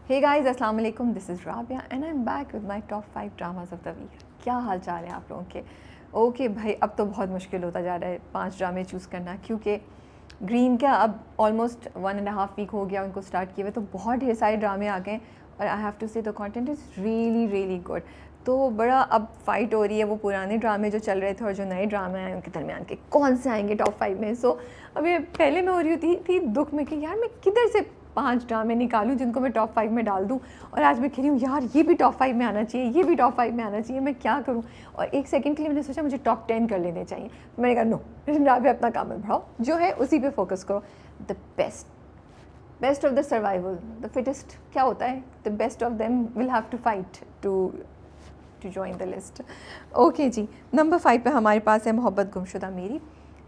हे guys, अस्सलाम वालेकुम, this is Rabia and I am back with my top 5 dramas of the week. क्या हाल चाल है आप लोगों के? ओके भाई, अब तो बहुत मुश्किल होता जा रहा है 5 ड्रामे चूज़ करना, क्योंकि ग्रीन का अब ऑलमोस्ट 1.5 वीक हो गया उनको स्टार्ट किए हुए, तो बहुत ढेर सारे ड्रामे आ गए और आई हैव टू से the content is really really good. तो बड़ा अब फाइट हो रही है, वो पुराने ड्रामे जो चल रहे थे और जो नए ड्रामे आए उनके दरमियान के कौन से आएंगे टॉप 5 में। सो अभी पहले मैं हो रही थी दुख में कि यार मैं किधर से 5 ड्रामे निकालूं जिनको मैं टॉप 5 में डाल दूं, और आज मैं कह रही हूँ यार ये भी टॉप 5 में आना चाहिए, ये भी टॉप 5 में आना चाहिए, मैं क्या करूँ। और एक सेकंड के लिए मैंने सोचा मुझे टॉप 10 कर लेने चाहिए। मैंने कहा नो, राबिया अपना काम है बढ़ाओ, जो है उसी पे फोकस करो। The best of the survival, the fittest क्या होता है, the best of them will have to fight to join the list. Okay जी, नंबर 5 पे हमारे पास है मोहब्बत गुमशुदा मेरी।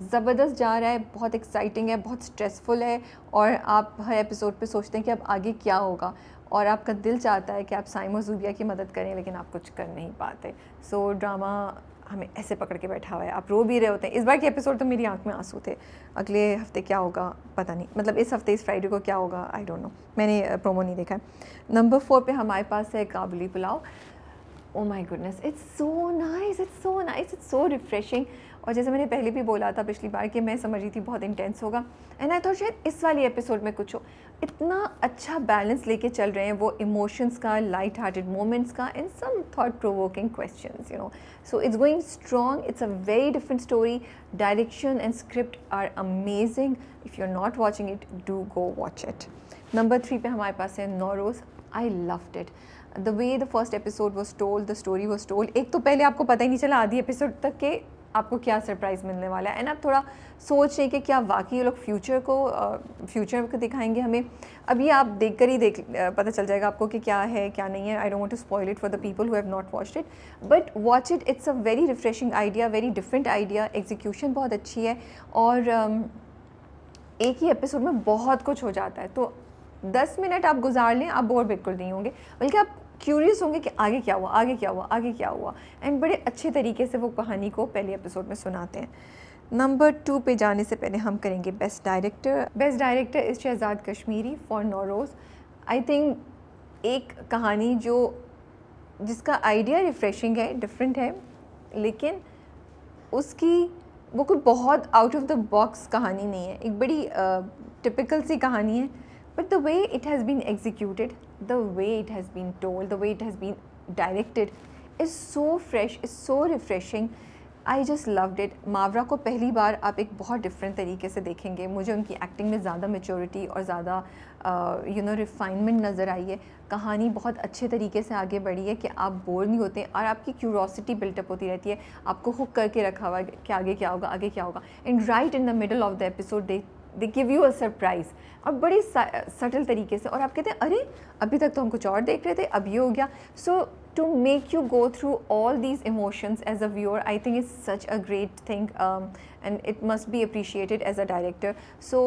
ज़बरदस्त जा रहा है, बहुत एक्साइटिंग है, बहुत स्ट्रेसफुल है, और आप हर एपिसोड पे सोचते हैं कि अब आगे क्या होगा, और आपका दिल चाहता है कि आप साइमो ज़ूबिया की मदद करें, लेकिन आप कुछ कर नहीं पाते। सो ड्रामा हमें ऐसे पकड़ के बैठा हुआ है, आप रो भी रहे होते हैं। इस बार के एपिसोड तो मेरी आंख में आंसू थे। अगले हफ्ते क्या होगा पता नहीं, मतलब इस हफ्ते इस फ्राइडे को क्या होगा आई डोंट नो, मैंने प्रोमो नहीं देखा है। नंबर 4 पे हमारे पास है Kabuli Pulao. Oh my goodness, it's so nice, it's so nice, it's so refreshing. और जैसे मैंने पहले भी बोला था पिछली बार कि मैं समझ रही थी बहुत इंटेंस होगा, एंड आई थॉट शायद इस वाली एपिसोड में कुछ हो। इतना अच्छा बैलेंस लेके चल रहे हैं वो, इमोशंस का, लाइट हार्टेड मोमेंट्स का, and some thought provoking questions, you know. So it's going strong, it's a very different story, direction and script are amazing. If you are not watching it, do go watch it. Number 3 पे हमारे पास है Nauroz. I loved it, the way the first episode was told, the story was told. एक तो पहले आपको पता ही नहीं चला आधी एपिसोड तक के आपको क्या सरप्राइज़ मिलने वाला है, एंड आप थोड़ा सोच रहे कि क्या वाकई ये लोग फ्यूचर को दिखाएंगे हमें। अभी आप पता चल जाएगा आपको कि क्या है क्या नहीं है। I don't want to spoil it for the people who have not watched it, but watch it, it's a very refreshing idea, very different idea, execution बहुत अच्छी है, और एक ही एपिसोड में बहुत कुछ हो जाता है। तो 10 मिनट आप गुजार लें, आप बोर बिल्कुल नहीं होंगे, बल्कि आप क्यूरियस होंगे कि आगे क्या हुआ, आगे क्या हुआ, आगे क्या हुआ, एंड बड़े अच्छे तरीके से वो कहानी को पहले एपिसोड में सुनाते हैं। नंबर 2 पे जाने से पहले हम करेंगे best director. Best director is Shahzad Kashmiri for Nauroz. I think एक कहानी जिसका आइडिया रिफ्रेशिंग है, डिफरेंट है, लेकिन उसकी वो कोई बहुत आउट ऑफ द बॉक्स कहानी नहीं है, एक बड़ी टिपिकल सी कहानी है, but the way it has been executed, the way it has been told, the way it has been directed is so fresh, is so refreshing. I just loved it. मावरा को पहली बार आप एक बहुत डिफरेंट तरीके से देखेंगे। मुझे उनकी एक्टिंग में ज़्यादा मैच्योरिटी और ज़्यादा रिफाइनमेंट नज़र आई है। कहानी बहुत अच्छे तरीके से आगे बढ़ी है कि आप बोर नहीं होते, और आपकी क्यूरोसिटी बिल्टअप होती रहती है, आपको हुक करके रखा हुआ है कि आगे क्या होगा, आगे क्या होगा, and right in the middle of the episode they give you a surprise, और बड़ी सटल तरीके से, और आप कहते हैं अरे अभी तक तो हम कुछ और देख रहे थे, अब ये हो गया। So to make you go through all these emotions as a viewer, I think is such a great thing, and it must be appreciated as a director. So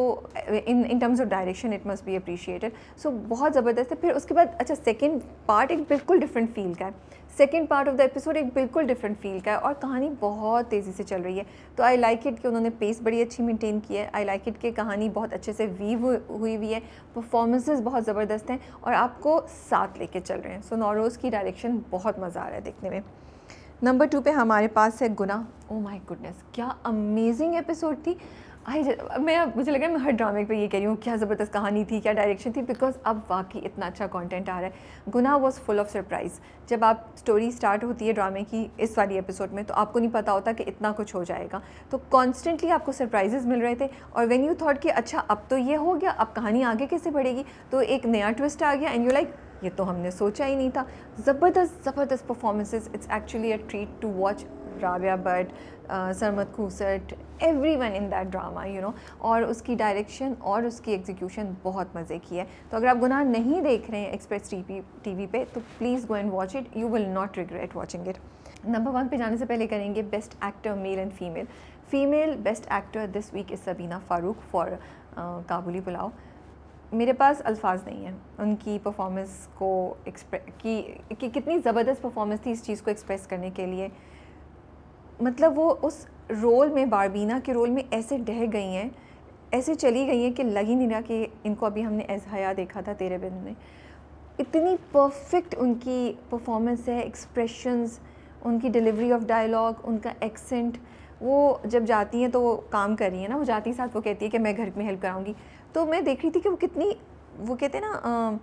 in terms of direction it must be appreciated. So बहुत ज़बरदस्त है। फिर उसके बाद अच्छा, second part एक बिल्कुल different feel का है, second part of the episode एक बिल्कुल डिफरेंट फील का है, और कहानी बहुत तेज़ी से चल रही है। तो आई लाइक इट कि उन्होंने पेस बड़ी अच्छी मेंटेन की है। आई लाइक इट कि कहानी बहुत अच्छे से वीव हुई हुई है, परफॉर्मेंसेस बहुत ज़बरदस्त हैं, और आपको साथ लेके चल रहे हैं। सो नौरोज़ की डायरेक्शन बहुत मज़ा आ रहा है देखने में। नंबर 2 पे हमारे पास है गुनाह। ओ माय गुडनेस, क्या अमेजिंग एपिसोड थी। मुझे लग रहा है मैं हर ड्रामे पे ये कह रही हूँ, क्या ज़बरदस्त कहानी थी, क्या डायरेक्शन थी, बिकॉज अब वाकई इतना अच्छा कंटेंट आ रहा है। गुनाह वॉज फुल ऑफ सरप्राइज़। जब आप स्टोरी स्टार्ट होती है ड्रामे की इस वाली एपिसोड में, तो आपको नहीं पता होता कि इतना कुछ हो जाएगा, तो कॉन्स्टेंटली आपको सरप्राइजेस मिल रहे थे, और व्हेन यू थॉट कि अच्छा अब तो ये हो गया, अब कहानी आगे कैसे बढ़ेगी, तो एक नया ट्विस्ट आ गया, एंड यू लाइक ये तो हमने सोचा ही नहीं था। ज़बरदस्त performances, it's actually a treat to watch Rabia Butt, Sarmad Khoosat, everyone in that drama, you know, और उसकी डायरेक्शन और उसकी एग्जीक्यूशन बहुत मज़े की है। तो अगर आप गुनाह नहीं देख रहे हैं एक्सप्रेस टीवी पे, तो please go and watch it, you will not regret watching it. Number 1 पे जाने से पहले करेंगे best actor male and female. Female best actor this week is Sabeena Farooq for Kabuli Pulao. मेरे पास अल्फाज नहीं है उनकी परफॉर्मेंस को कि कितनी ज़बरदस्त परफॉर्मेंस थी इस चीज़ को एक्सप्रेस करने के लिए। मतलब वो उस रोल में, बारबीना के रोल में ऐसे ढह गई हैं, ऐसे चली गई हैं कि लग ही नहीं रहा कि इनको अभी हमने एज़ हया देखा था तेरे बिन में। इतनी परफेक्ट उनकी परफॉर्मेंस है, एक्सप्रेशंस, उनकी डिलीवरी ऑफ डायलॉग, उनका एक्सेंट। वो जब जाती हैं तो वो काम कर रही है ना, वो जाती साथ वो कहती है कि मैं घर में हेल्प कराऊंगी। तो मैं देख रही थी कि वो कितनी, वो कहते हैं ना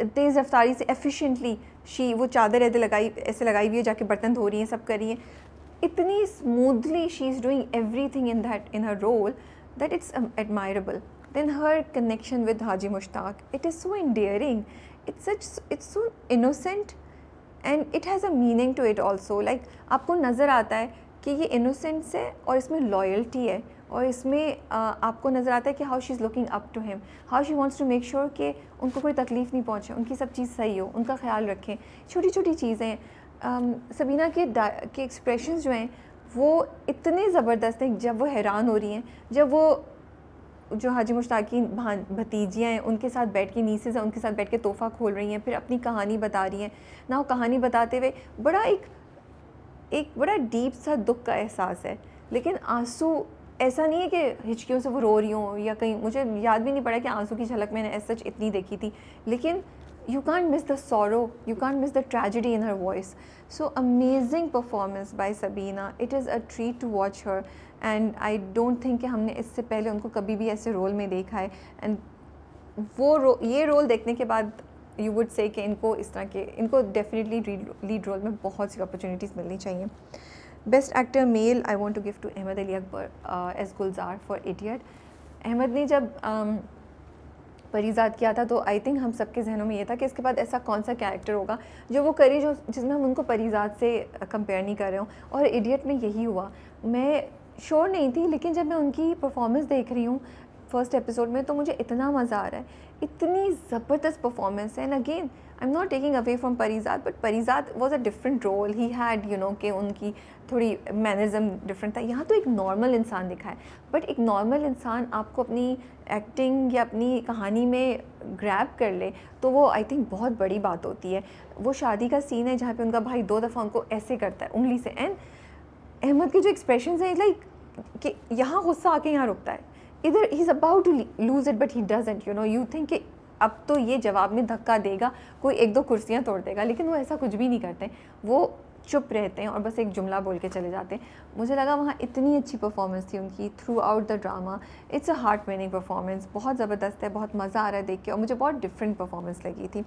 तेज़ रफ्तारी से एफिशिएंटली वो चादर ऐसे लगाई हुई है, जाके बर्तन धो रही हैं, सब कर रही हैं इतनी smoothly. She is doing everything in her role that it's admirable. Then her connection with Haji Mushtaq, it is so endearing. It's so innocent and it has a meaning to it also. Like आपको नज़र आता है कि ये innocence है और इसमें loyalty है, और इसमें आपको नज़र आता है कि how she's looking up to him, how she wants to make sure कि उनको कोई तकलीफ़ नहीं पहुँचे, उनकी सब चीज़ सही हो, उनका ख्याल रखें। छोटी छोटी चीज़ें सबीना के एक्सप्रेशंस जो हैं वो इतने ज़बरदस्त हैं। जब वो हैरान हो रही हैं, जब वो जो हाजी मुश्ताक की भतीजियाँ हैं उनके साथ बैठ के, नीसेस हैं उनके साथ बैठ के तोहफ़ा खोल रही हैं, फिर अपनी कहानी बता रही हैं ना, वो कहानी बताते हुए बड़ा एक बड़ा डीप सा दुख का एहसास है। लेकिन आंसू ऐसा नहीं है कि हिचकियों से वो रो रही हों, या कहीं मुझे याद भी नहीं पड़ा कि आंसू की झलक मैंने ऐसा सच इतनी देखी थी। लेकिन you can't miss the sorrow, you can't miss the tragedy in her voice. So amazing performance by Sabina. It is a treat to watch her, and I don't think कि हमने इससे पहले उनको कभी भी ऐसे रोल में देखा है। एंड ये रोल देखने के बाद you would say कि इनको डेफिनेटली लीड रोल में बहुत सी अपॉर्चुनिटीज़ मिलनी चाहिए। Best actor male I want to give to Ahmed Ali Akbar as Gulzar for Idiot. Ahmed ने जब परीज़ाद किया था तो आई थिंक हम सबके जहनों में ये था कि इसके बाद ऐसा कौन सा कैरेक्टर होगा जो वो करे जिसमें हम उनको परीज़ाद से कंपेयर नहीं कर रहे हों, और इडियट में यही हुआ। मैं श्योर नहीं थी, लेकिन जब मैं उनकी परफॉर्मेंस देख रही हूँ फर्स्ट एपिसोड में तो मुझे इतना मज़ा आ रहा है, इतनी ज़बरदस्त परफॉर्मेंस है। And again I am not taking away from Parizaad, but Parizaad was a different role, he had कि उनकी थोड़ी मैनरिज्म डिफरेंट था। यहाँ तो एक नॉर्मल इंसान दिखा है, बट एक नॉर्मल इंसान आपको अपनी एक्टिंग या अपनी कहानी में ग्रैब कर ले तो वो आई थिंक बहुत बड़ी बात होती है। वो शादी का सीन है जहाँ पे उनका भाई 2 दफ़ा उनको ऐसे करता है उंगली से, एंड अहमद के जो एक्सप्रेशन हैं लाइक कि यहाँ गुस्सा आके यहाँ रुकता है, इधर he is about to lose it but he doesn't, you think कि अब तो ये जवाब में धक्का देगा, कोई 1-2 कुर्सियाँ तोड़ देगा, लेकिन वो ऐसा कुछ भी नहीं करते, वो चुप रहते हैं और बस एक जुमला बोल के चले जाते हैं। मुझे लगा वहाँ इतनी अच्छी परफॉर्मेंस थी उनकी through out the drama. It's a heart winning performance, बहुत ज़बरदस्त है, बहुत मज़ा आ रहा है देख के, और मुझे बहुत डिफरेंट परफॉर्मेंस लगी थी।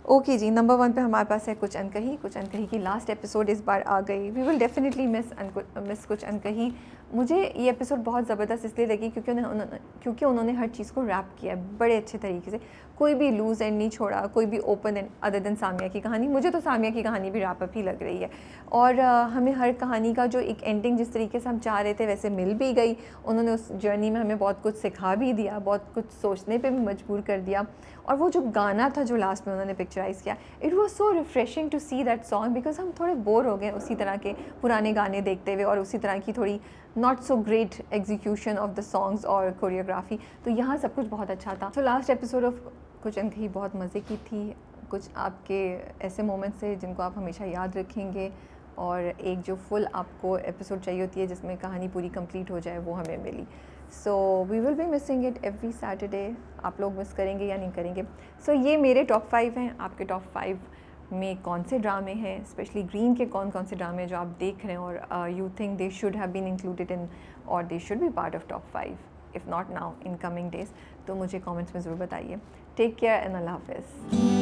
ओके जी, नंबर 1 पे हमारे पास है कुछ अनकही की लास्ट एपिसोड इस बार आ गई। वी विल डेफिनेटली मिस कुछ अनकही। मुझे ये एपिसोड बहुत ज़बरदस्त इसलिए लगी क्योंकि उन्होंने हर चीज़ को रैप किया है बड़े अच्छे तरीके से, कोई भी लूज़ एंड नहीं छोड़ा, कोई भी open end other than Samia की कहानी। मुझे तो सामिया की कहानी भी रैप अप ही लग रही है, और हमें हर कहानी का जो एक एंडिंग जिस तरीके से हम चाह रहे थे वैसे मिल भी गई। उन्होंने उस जर्नी में हमें बहुत कुछ सिखा भी दिया, बहुत कुछ सोचने पे भी मजबूर कर दिया। और वो जो गाना था जो लास्ट में उन्होंने पिक्चराइज़ किया, it was so refreshing to see that song, because हम थोड़े बोर हो गए उसी तरह के पुराने गाने देखते हुए और उसी तरह की थोड़ी not so great execution of the songs और कोरियोग्राफी। तो यहाँ सब कुछ बहुत अच्छा था। तो लास्ट एपिसोड ऑफ कुछ अनकही बहुत मज़े की थी। कुछ आपके ऐसे मोमेंट्स थे जिनको आप हमेशा याद रखेंगे, और एक जो फुल आपको एपिसोड चाहिए होती है जिसमें कहानी पूरी कंप्लीट हो जाए, वो हमें मिली। So we will be missing it every Saturday. आप लोग मिस करेंगे या नहीं करेंगे? सो ये मेरे टॉप 5 हैं। आपके टॉप 5 में कौन से ड्रामे हैं, स्पेशली ग्रीन के कौन कौन से ड्रामे जो आप देख रहे हैं और you think they should have been included in, और they should be part of top 5 if not now in coming days? तो मुझे कमेंट्स में ज़रूर बताइए। टेक केयर एंड अल्लाह हाफ़िज़।